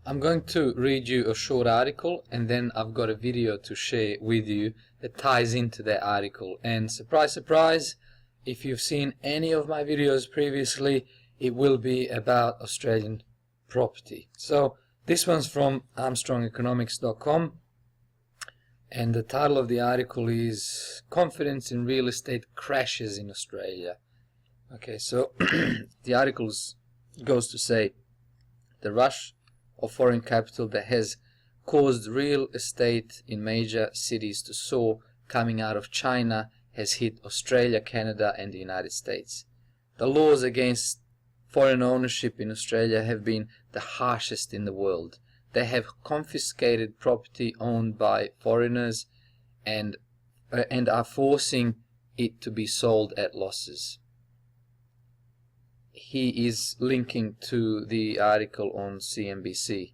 I'm going to read you a short article, and then I've got a video to share with you that ties into that article. And surprise, surprise, if you've seen any of my videos previously, it will be about Australian property. So this one's from ArmstrongEconomics.com, and the title of the article is Confidence in Real Estate Crashes in Australia. Okay, so the article goes to say the rush of foreign capital that has caused real estate in major cities to soar coming out of China has hit Australia, Canada and the United States. The laws against foreign ownership in Australia have been the harshest in the world. They have confiscated property owned by foreigners and are forcing it to be sold at losses. He is linking to the article on CNBC.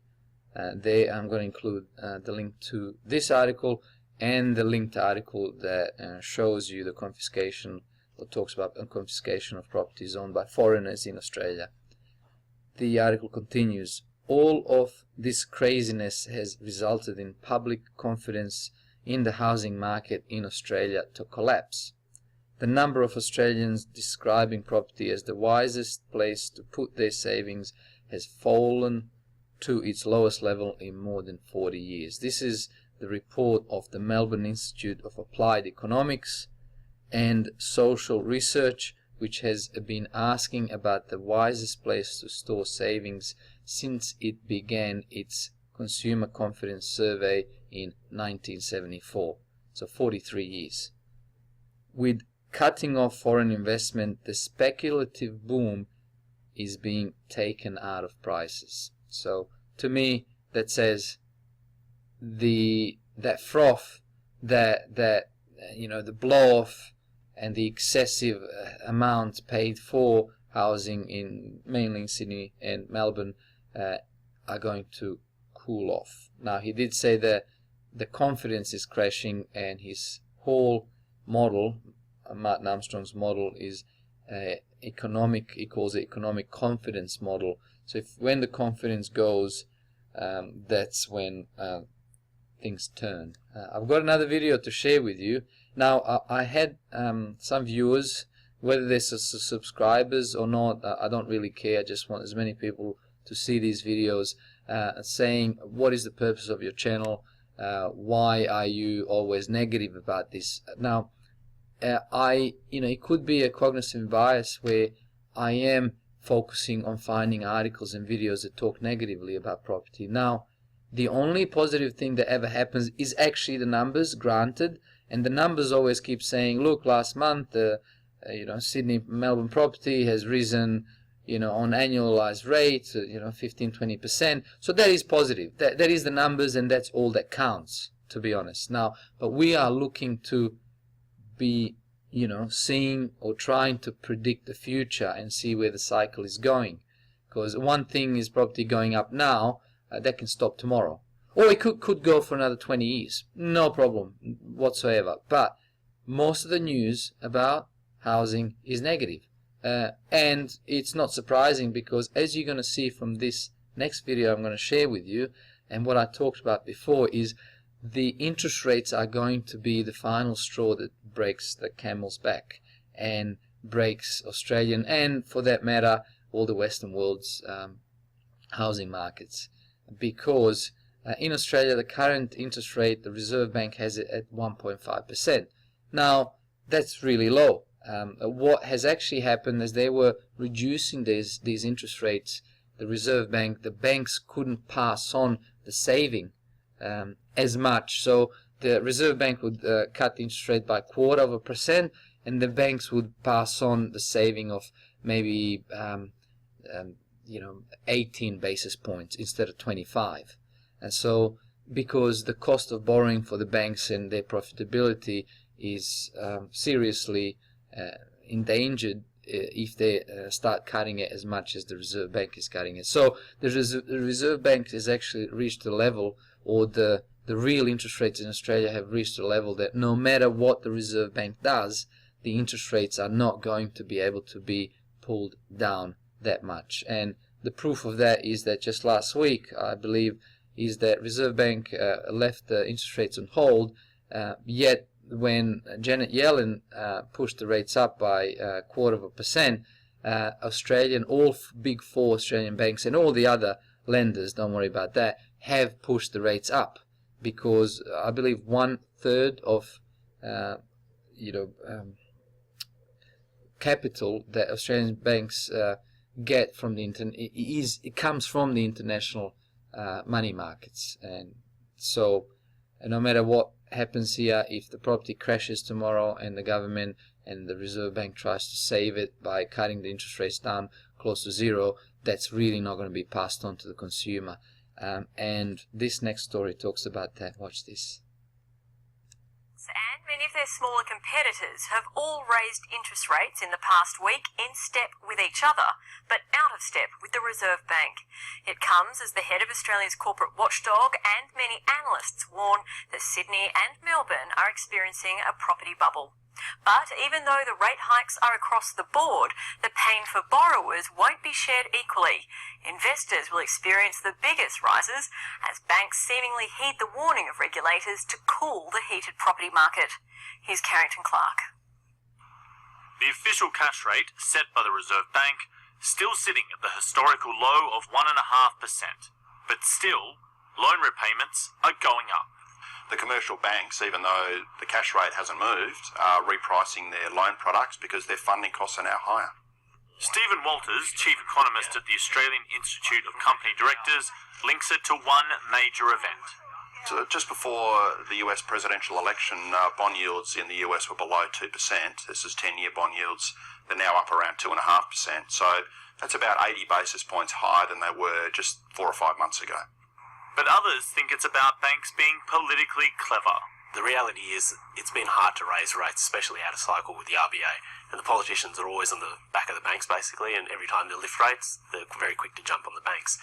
There I'm going to include the link to this article and the linked article that shows you the confiscation, or talks about the confiscation of properties owned by foreigners in Australia. The article continues, all of this craziness has resulted in public confidence in the housing market in Australia to collapse. The number of Australians describing property as the wisest place to put their savings has fallen to its lowest level in more than 40 years. This is the report of the Melbourne Institute of Applied Economics and Social Research, which has been asking about the wisest place to store savings since it began its consumer confidence survey in 1974, so 43 years. With cutting off foreign investment, the speculative boom is being taken out of prices. So to me, that says that froth, that you know, the blow off and the excessive amounts paid for housing mainly in Sydney and Melbourne are going to cool off. Now, he did say that the confidence is crashing, and his whole model, Martin Armstrong's model, is economic. He calls it economic confidence model. So when the confidence goes, that's when things turn. I've got another video to share with you. Now, I had some viewers, whether they're subscribers or not, I don't really care. I just want as many people to see these videos, saying, what is the purpose of your channel? Why are you always negative about this? Now, it could be a cognitive bias where I am focusing on finding articles and videos that talk negatively about property. Now, the only positive thing that ever happens is actually the numbers, granted, and the numbers always keep saying, look, last month, Sydney, Melbourne property has risen, on annualized rate, 15-20%. So that is positive. That is the numbers, and that's all that counts, to be honest. Now, but we are looking to be, seeing or trying to predict the future and see where the cycle is going. Because one thing is property going up now, that can stop tomorrow. Or it could go for another 20 years. No problem whatsoever. But most of the news about housing is negative. And it's not surprising, because as you're going to see from this next video I'm going to share with you, and what I talked about before, is the interest rates are going to be the final straw that breaks the camel's back and breaks Australian, and for that matter all the Western world's housing markets. Because in Australia, the current interest rate, the Reserve Bank has it at 1.5%. Now, that's really low. What has actually happened is they were reducing these interest rates. The Reserve Bank, the banks couldn't pass on the saving as much. So the Reserve Bank would cut the interest rate by 0.25%, and the banks would pass on the saving of maybe 18 basis points instead of 25. And so, because the cost of borrowing for the banks and their profitability is seriously endangered if they start cutting it as much as the Reserve Bank is cutting it. So the Reserve Bank has actually reached a level, or the real interest rates in Australia have reached a level that no matter what the Reserve Bank does, the interest rates are not going to be able to be pulled down that much. And the proof of that is that just last week, I believe, is that Reserve Bank left the interest rates on hold, yet when Janet Yellen pushed the rates up by 0.25%, all big four Australian banks and all the other lenders, don't worry about that, have pushed the rates up, because I believe 1/3 of capital that Australian banks get from the it comes from the international money markets. And so no matter what happens here, if the property crashes tomorrow and the government and the Reserve Bank tries to save it by cutting the interest rates down close to zero, that's really not going to be passed on to the consumer. And this next story talks about that. Watch this. And many of their smaller competitors have all raised interest rates in the past week in step with each other, but out of step with the Reserve Bank. It comes as the head of Australia's corporate watchdog and many analysts warn that Sydney and Melbourne are experiencing a property bubble. But even though the rate hikes are across the board, the pain for borrowers won't be shared equally. Investors will experience the biggest rises as banks seemingly heed the warning of regulators to cool the heated property market. Here's Carrington Clark. The official cash rate set by the Reserve Bank still sitting at the historical low of 1.5%, but still, loan repayments are going up. The commercial banks, even though the cash rate hasn't moved, are repricing their loan products because their funding costs are now higher. Stephen Walters, chief economist at the Australian Institute of Company Directors, links it to one major event. So just before the US presidential election, bond yields in the US were below 2%. This is 10-year bond yields. They're now up around 2.5%. So that's about 80 basis points higher than they were just 4 or 5 months ago. But others think it's about banks being politically clever. The reality is it's been hard to raise rates, especially out of cycle with the RBA. And the politicians are always on the back of the banks, basically, and every time they lift rates, they're very quick to jump on the banks.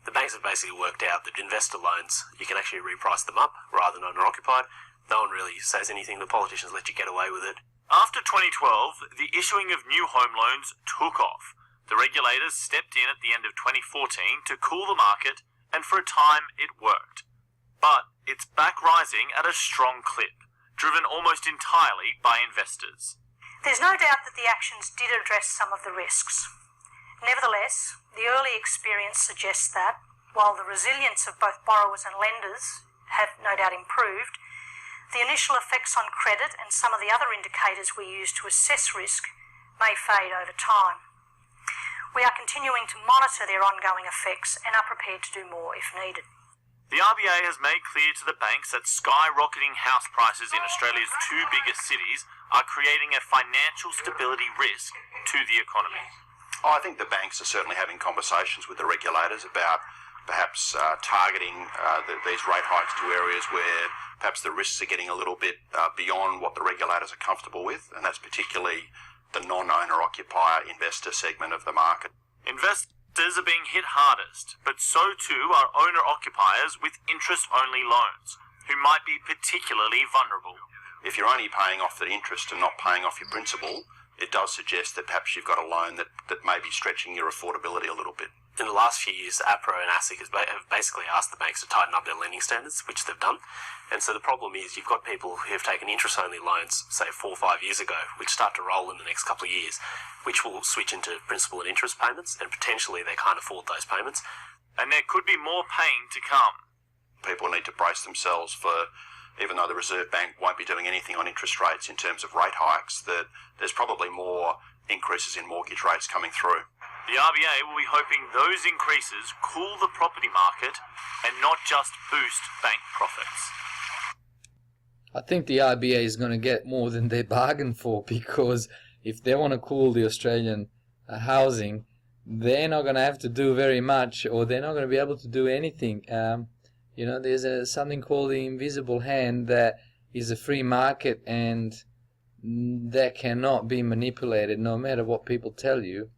The banks have basically worked out that investor loans, you can actually reprice them up rather than owner-occupied. No one really says anything. The politicians let you get away with it. After 2012, the issuing of new home loans took off. The regulators stepped in at the end of 2014 to cool the market, and for a time it worked. But it's back rising at a strong clip, driven almost entirely by investors. There's no doubt that the actions did address some of the risks. Nevertheless, the early experience suggests that, while the resilience of both borrowers and lenders have no doubt improved, the initial effects on credit and some of the other indicators we use to assess risk may fade over time. We are continuing to monitor their ongoing effects and are prepared to do more if needed. The RBA has made clear to the banks that skyrocketing house prices in Australia's two biggest cities are creating a financial stability risk to the economy. I think the banks are certainly having conversations with the regulators about perhaps targeting these rate hikes to areas where perhaps the risks are getting a little bit beyond what the regulators are comfortable with, and that's particularly the non-owner occupier investor segment of the market. Investors are being hit hardest, but so too are owner occupiers with interest-only loans, who might be particularly vulnerable. If you're only paying off the interest and not paying off your principal, it does suggest that perhaps you've got a loan that may be stretching your affordability a little bit. In the last few years, APRA and ASIC have basically asked the banks to tighten up their lending standards, which they've done. And so the problem is you've got people who have taken interest-only loans, say 4 or 5 years ago, which start to roll in the next couple of years, which will switch into principal and interest payments, and potentially they can't afford those payments. And there could be more pain to come. People need to brace themselves for, even though the Reserve Bank won't be doing anything on interest rates in terms of rate hikes, that there's probably more increases in mortgage rates coming through. The RBA will be hoping those increases cool the property market and not just boost bank profits. I think the RBA is going to get more than they bargained for, because if they want to cool the Australian housing, they're not going to have to do very much, or they're not going to be able to do anything. There's something called the invisible hand that is a free market, and that cannot be manipulated no matter what people tell you.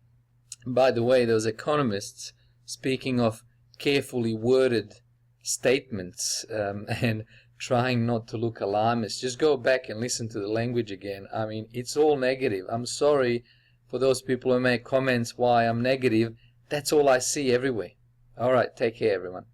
By the way, those economists, speaking of carefully worded statements and trying not to look alarmist, just go back and listen to the language again. I mean, it's all negative. I'm sorry for those people who make comments why I'm negative. that's all I see everywhere. All right, take care, everyone.